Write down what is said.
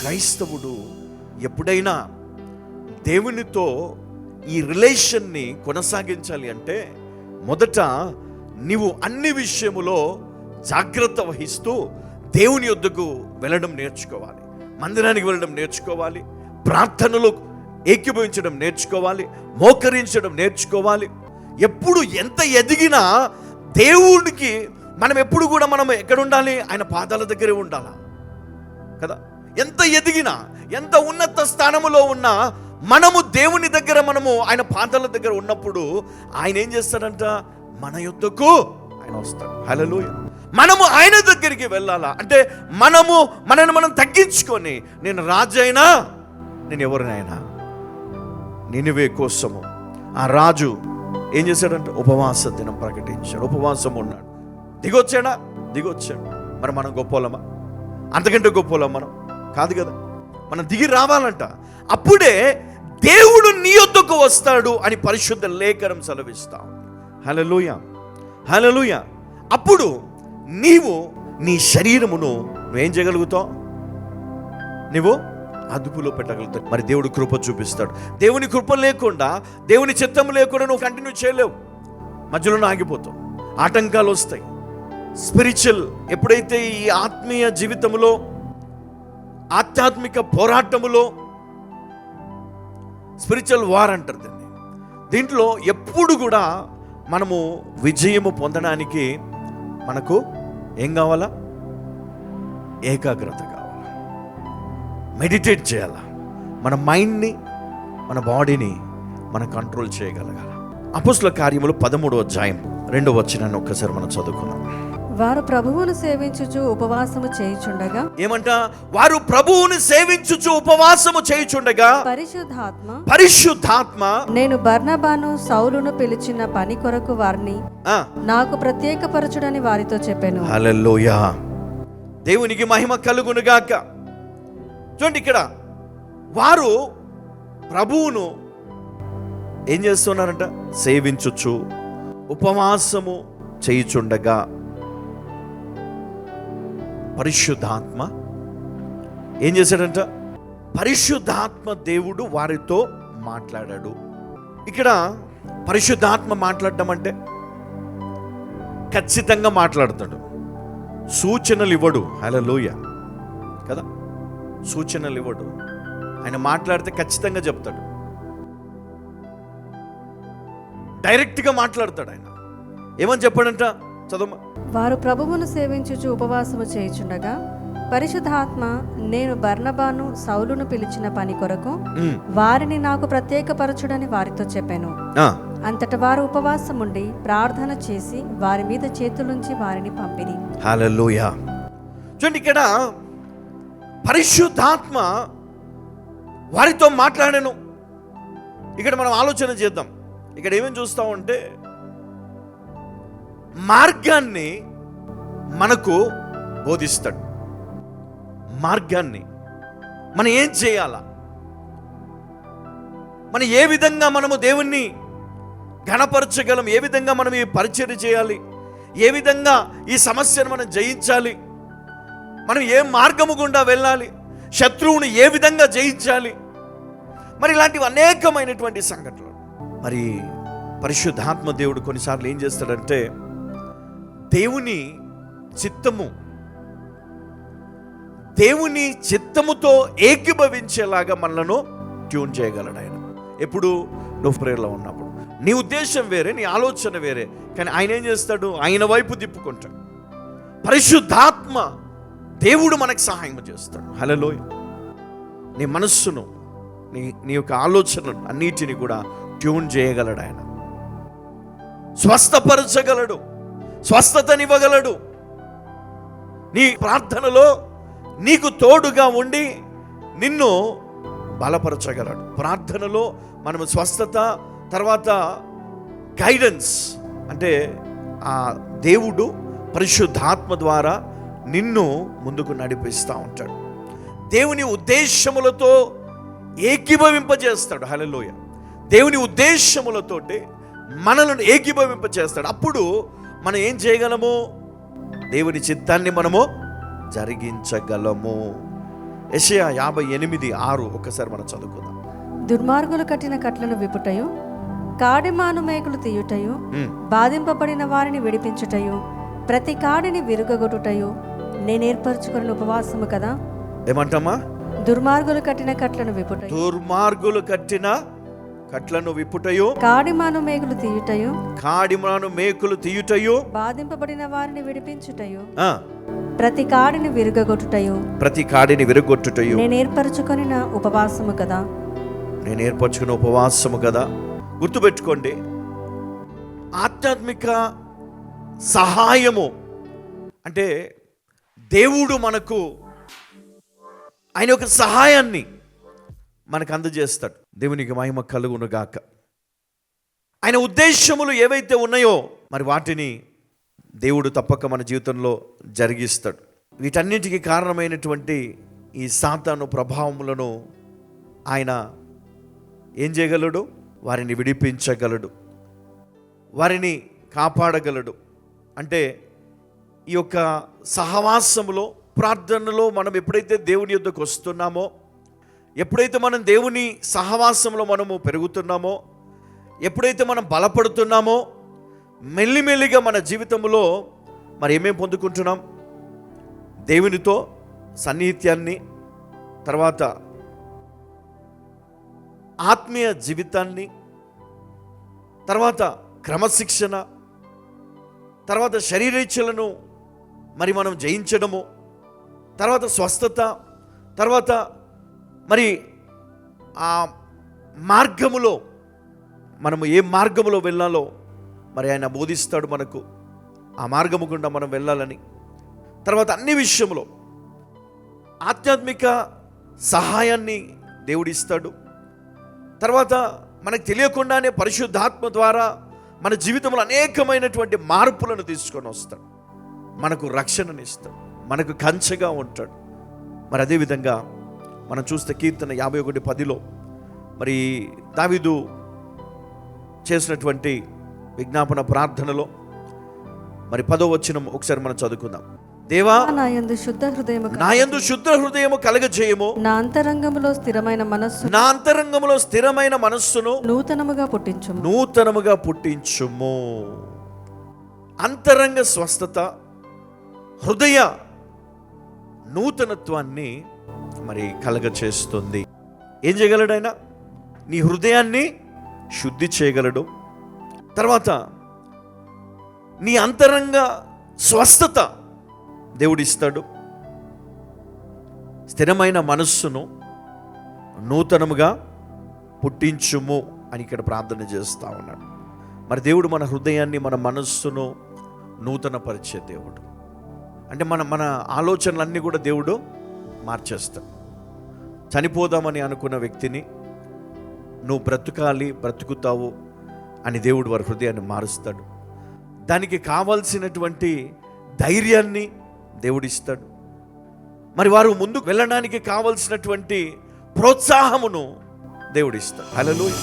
క్రైస్తవుడు ఎప్పుడైనా దేవునితో ఈ రిలేషన్ని కొనసాగించాలి అంటే మొదట నీవు అన్ని విషయములో జాగ్రత్త వహిస్తూ దేవుని యొద్దకు వెళ్ళడం నేర్చుకోవాలి, మందిరానికి వెళ్ళడం నేర్చుకోవాలి, ప్రార్థనలో ఏకీభవించడం నేర్చుకోవాలి, మోకరించడం నేర్చుకోవాలి. ఎప్పుడు ఎంత ఎదిగినా దేవుడికి మనం ఎప్పుడు కూడా మనం ఎక్కడ ఉండాలి? ఆయన పాదాల దగ్గరే ఉండాలా కదా. ఎంత ఎదిగినా, ఎంత ఉన్నత స్థానములో ఉన్నా మనము దేవుని దగ్గర, మనము ఆయన పాదాల దగ్గర ఉన్నప్పుడు ఆయన ఏం చేస్తాడంట? మన యొద్దకు ఆయన వస్తాడు. హల్లెలూయా. మనము ఆయన దగ్గరికి వెళ్ళాలా అంటే మనల్ని మనం తగ్గించుకొని, నేను రాజైనా, నేను ఎవరినైనా, నినివే కోసము ఆ రాజు ఏం చేశాడంటే ఉపవాస దినం ప్రకటించాడు, ఉపవాసం ఉన్నాడు. దిగొచ్చాడు. మరి మనం గొప్పోలమా? అంతకంటే గొప్పోలం మనం కాదు కదా. మనం దిగి రావాలంట. అప్పుడే దేవుడు నీ యొద్దకు వస్తాడు అని పరిశుద్ధ లేఖనం సెలవిస్తాం. హల్లెలూయా, హల్లెలూయా. అప్పుడు నీవు నీ శరీరమును నువ్వేం చేయగలుగుతావు? నువ్వు అదుపులో పెట్టగలుగుతావు. మరి దేవుడు కృప చూపిస్తాడు. దేవుని కృప లేకుండా, దేవుని చిత్తం లేకుండా నువ్వు కంటిన్యూ చేయలేవు. మధ్యలో ఆగిపోతావు, ఆటంకాలు వస్తాయి. స్పిరిచువల్ ఎప్పుడైతే ఈ ఆత్మీయ జీవితంలో, ఆధ్యాత్మిక పోరాటములో, స్పిరిచువల్ వార్ అంటారు దీన్ని, దీంట్లో ఎప్పుడు కూడా మనము విజయము పొందడానికి మనకు ఏం కావాలా? ఏకాగ్రత కావాలా, మెడిటేట్ చేయాలా, మన మైండ్ని, మన బాడీని మనం కంట్రోల్ చేయగలగాల. అపోస్తలుల కార్యములు 13వ అధ్యాయం 2వ వచనాన్ని ఒక్కసారి మనం చదువుకుందాం. వారు ప్రభువును సేవించుచు ఉపవాసము చేయుచుండగా, ఏమంట? వారు ప్రభువును సేవించుచు ఉపవాసము చేయుచుండగా పరిశుద్ధాత్మ నేను బర్నబాను సౌలును పిలిచిన పని కొరకు వారిని నాకు ప్రత్యేకపరచుడని వారితో చెప్పాను. హల్లెలూయా. దేవునికి మహిమ కలుగును గాక. చూడండి, ఇక్కడ వారు ప్రభువును ఏం చేస్తున్నారంట? సేవించుచు ఉపవాసము చేయుచుండగా పరిశుద్ధాత్మ ఏం చేశాడంట? పరిశుద్ధాత్మ దేవుడు వారితో మాట్లాడాడు. ఇక్కడ పరిశుద్ధాత్మ మాట్లాడడం అంటే ఖచ్చితంగా మాట్లాడతాడు, సూచనలు ఇవ్వడు. హల్లెలూయా కదా. సూచనలు ఇవ్వడు. ఆయన మాట్లాడితే ఖచ్చితంగా చెప్తాడు, డైరెక్ట్గా మాట్లాడతాడు. ఆయన ఏమని చెప్పాడంట? చదవమ్మా. వారు ప్రభువును సేవించుచు ఉపవాసము చేయుచుండగా పరిశుద్ధాత్మ నేను బర్నబాను సౌలును పిలిచిన పని కొరకు వారిని నాకు ప్రత్యేకపరచుడని వారితో చెప్పాను. అంతట వారు ఉపవాసం ఉండి ప్రార్థన చేసి వారి మీద చేతులుంచి వారిని పంపిరి. హల్లెలూయా. చూడండి, ఇక్కడ పరిశుద్ధాత్మ వారితో మాట్లాడాను. ఇక్కడ మనం ఆలోచన చేద్దాం. ఇక్కడ ఏమేమి చూస్తామంటే మార్గాన్ని మనకు బోధిస్తాడు. మార్గాన్ని మనం ఏం చేయాలా, మనం ఏ విధంగా మనము దేవుణ్ణి ఘనపరచగలం, ఏ విధంగా మనం ఈ పరిచర్య చేయాలి, ఏ విధంగా ఈ సమస్యను మనం జయించాలి, మనం ఏ మార్గము గుండా వెళ్ళాలి, శత్రువుని ఏ విధంగా జయించాలి, మరి ఇలాంటివి అనేకమైనటువంటి సంఘటనలు. మరి పరిశుద్ధాత్మ దేవుడు కొన్నిసార్లు ఏం చేస్తాడంటే దేవుని చిత్తముతో ఏకీభవించేలాగా మనలను ట్యూన్ చేయగలడు ఆయన. ఎప్పుడు నువ్వు ప్రేయర్లో ఉన్నప్పుడు నీ ఉద్దేశం వేరే, నీ ఆలోచన వేరే, కానీ ఆయన ఏం చేస్తాడు? ఆయన వైపు తిప్పుకుంటాడు. పరిశుద్ధాత్మ దేవుడు మనకు సహాయం చేస్తాడు. హల్లెలూయా. నీ మనస్సును, నీ యొక్క ఆలోచనలు అన్నిటిని కూడా ట్యూన్ చేయగలడు ఆయన. స్వస్థపరచగలడు, స్వస్థతనివ్వగలడు. నీ ప్రార్థనలో నీకు తోడుగా ఉండి నిన్ను బలపరచగలడు. ప్రార్థనలో మనము స్వస్థత, తర్వాత గైడెన్స్ అంటే ఆ దేవుడు పరిశుద్ధాత్మ ద్వారా నిన్ను ముందుకు నడిపిస్తూ ఉంటాడు. దేవుని ఉద్దేశములతో ఏకీభవింపజేస్తాడు. హల్లెలూయా. దేవుని ఉద్దేశములతోటి మనలను ఏకీభవింపజేస్తాడు. అప్పుడు మనం ఏం చేయగలము? దేవుని చిత్తాన్ని మనము జరిగించగలము. యెషయా 58:6 ఒక్కసారి మనం చదువుకుందాం. దుర్మార్గులు కట్టిన కట్లను విప్పుటయు, కాడిమాను మేకులు తీయుటయు, బాధింపబడిన వారిని విడిపించుటయు, ప్రతి కాడిని విరుగగొట్టుటయు నేను ఏర్పరచుకున్న ఉపవాసము కదా. ఏమంటామా? దుర్మార్గులు కట్టిన కట్లను విప్పుటయు, దుర్మార్గులు కట్టిన కట్లను విప్పుటయు, కాడిమాను మేకులు తీయుటయు, కాడిమాను మేకులు తీయుటయు, బాధింపబడిన వారిని విడిపించుటయు, ఆ, ప్రతి కాడిని విరుగగొట్టుటయు ప్రతి కాడిని విరగొట్టుటయు నేను ఏర్పరచుకొని ఉపవాసము కదా. నేను ఏర్పరచుకున్న ఉపవాసము కదా. గుర్తుపెట్టుకోండి, ఆధ్యాత్మిక సహాయము అంటే దేవుడు మనకు ఆయన యొక్క సహాయాన్ని మనకు అందజేస్తాడు. దేవునికి మహిమ కలుగును గాక. ఆయన ఉద్దేశములు ఏవైతే ఉన్నాయో మరి వాటిని దేవుడు తప్పక మన జీవితంలో జరిగిస్తాడు. వీటన్నిటికీ కారణమైనటువంటి ఈ సాతాను ప్రభావములను ఆయన ఏం చేయగలడు? వారిని విడిపించగలడు, వారిని కాపాడగలడు. అంటే ఈ యొక్క సహవాసములో, ప్రార్థనలో మనం ఎప్పుడైతే దేవుని యొద్దకు వస్తున్నామో, ఎప్పుడైతే మనం దేవుని సహవాసంలో మనము పెరుగుతున్నామో, ఎప్పుడైతే మనం బలపడుతున్నామో, మెల్లిమెల్లిగా మన జీవితంలో మరి ఏమేం పొందుకుంటున్నాం? దేవునితో సన్నిహిత్యాన్ని, తర్వాత ఆత్మీయ జీవితాన్ని, తర్వాత క్రమశిక్షణ, తర్వాత శరీరేచ్ఛలను మరి మనం జయించడము, తర్వాత స్వస్థత, తర్వాత మరి ఆ మార్గములో మనము ఏ మార్గములో వెళ్ళాలో మరి ఆయన బోధిస్తాడు మనకు, ఆ మార్గము గుండా మనం వెళ్ళాలని. తర్వాత అన్ని విషయంలో ఆధ్యాత్మిక సహాయాన్ని దేవుడిస్తాడు. తర్వాత మనకు తెలియకుండానే పరిశుద్ధాత్మ ద్వారా మన జీవితంలో అనేకమైనటువంటి మార్పులను తీసుకొని వస్తాడు. మనకు రక్షణని ఇస్తాడు, మనకు కంచెగా ఉంటాడు. మరి అదేవిధంగా మనం చూస్తే కీర్తన 51:10 మరి దావీదు చేసినటువంటి విజ్ఞాపన ప్రార్థనలో మరి 10వ వచనం ఒకసారి మనం చదువుకుందాం. దేవా, నాయందు శుద్ధ హృదయము కలగజేయము, నా అంతరంగములో స్థిరమైన మనస్సును నూతనముగా పుట్టించుము. అంతరంగ స్వస్థత, హృదయ నూతనత్వాన్ని మరి కలగచేస్తుంది. ఏం చేయగలడు ఆయన? నీ హృదయాన్ని శుద్ధి చేయగలడు. తర్వాత నీ అంతరంగ స్వస్థత దేవుడిస్తాడు. స్థిరమైన మనస్సును నూతనముగా పుట్టించుము అని ఇక్కడ ప్రార్థన చేస్తా ఉన్నాడు. మరి దేవుడు మన హృదయాన్ని, మన మనస్సును నూతనపరిచే దేవుడు. అంటే మన ఆలోచనలన్నీ కూడా దేవుడు మార్చేస్తాడు. చనిపోదామని అనుకున్న వ్యక్తిని నువ్వు బ్రతుకుతావు అని దేవుడు వారి హృదయాన్ని మారుస్తాడు. దానికి కావాల్సినటువంటి ధైర్యాన్ని దేవుడిస్తాడు. మరి వారు ముందుకు వెళ్ళడానికి కావాల్సినటువంటి ప్రోత్సాహమును దేవుడిస్తాడు. హల్లెలూయా.